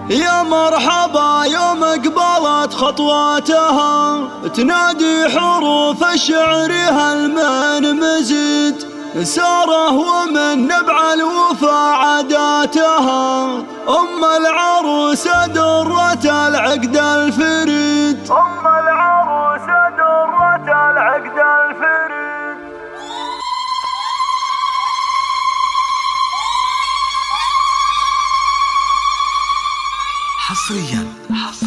يا مرحبا يوم قبلت خطواتها، تنادي حروف الشعر هالمن مزيد، ساره ومن نبع الوفا عاداتها، أم العروسة درة العقد الفريد، أم العروسة درة العقد الفريد. حصريا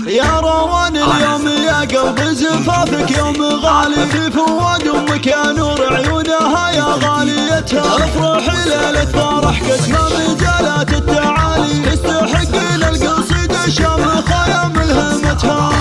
يا روان اليوم يا قلب زفافك يوم غالي، في فؤاد امك يا نور عيونها يا غاليتها، افرحي ليلة فرح قسمة مجالات التعالي، تستحقين القصيدة شامخة يا ملهمتها،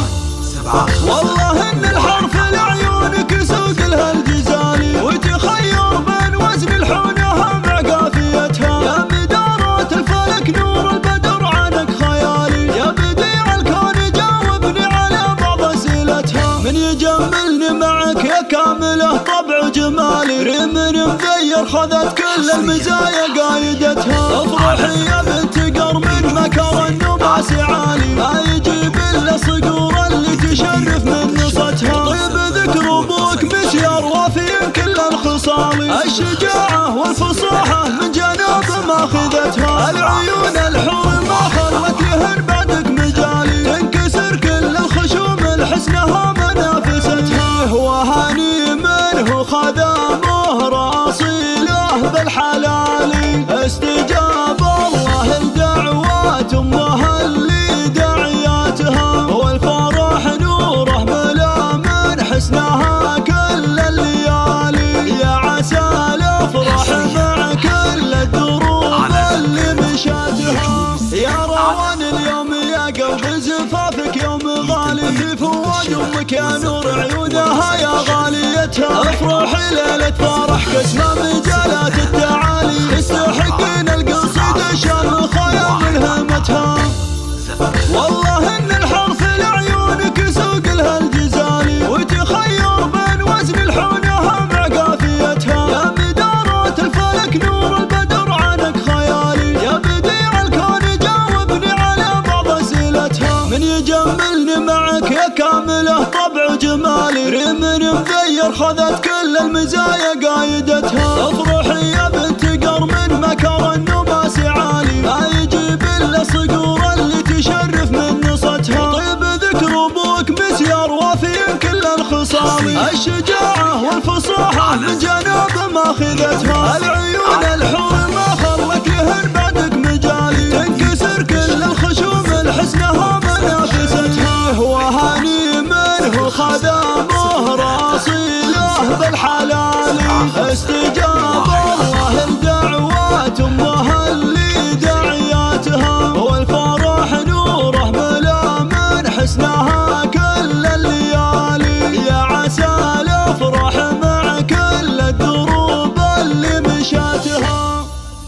والله ان الحرف لعيونك سوق لها الجزالي، وتخير بين وزن الحونها مع قافيتها، يا مدارة الفلك نور البدر عنك خيالي، يا بديع الكون جاوبني على بعض اسئلتها، من يجملني معك يا كامله طبع جمالي، ريم مغير خذت كل المزايا قايدتها، افرحي يا بنت قر من مكر النباس عالي، ما يجيب الا صقور اللي تشرف من نصتها، طيب ذكر ابوك مسير وفي كل الخصال، الشجاعة والفصاحة من جناب ماخذتها، العيون الحور ما خلت لهن بعدك مجالي، تنكسر كل الخشوم لحسنها منافستها، وهاني منه خذامه راسيله بالحلال، استجاب الله لدعوات امها اللي دعياتها، والفرح نوره ملا من حسنها كل الليالي، يا عسى الافراح مع كل الدروب اللي مشاتها، يا روان اليوم يا قلب زفافك يوم غالي، في فؤاد امك يا نور عيونها يا غاليتها، افرحي ليلة فرح قسمة مجالات التعالي، تستحقين القصيدة شامخة يا ملهمتها، والله ان الحرف لعيونك سوق لها الجزالي، وتخير بين وزن الحونها مع قافيتها، يا مدارة الفلك نور البدر عنك خيالي، يا بديع الكون جاوبني على بعض اسئلتها، من يجملني معك يا كامله طبع جمالي، ريم مغير خذت كل المزايا قايدتها، افرحي يا بنت قر من مكر النباس عالي، ما يجيب الا صقور اللي تشرف من نصتها، طيب ذكر ابوك مسير وفي كل الخصال، الشجاعة والفصاحة من جناب ماخذتها، العيون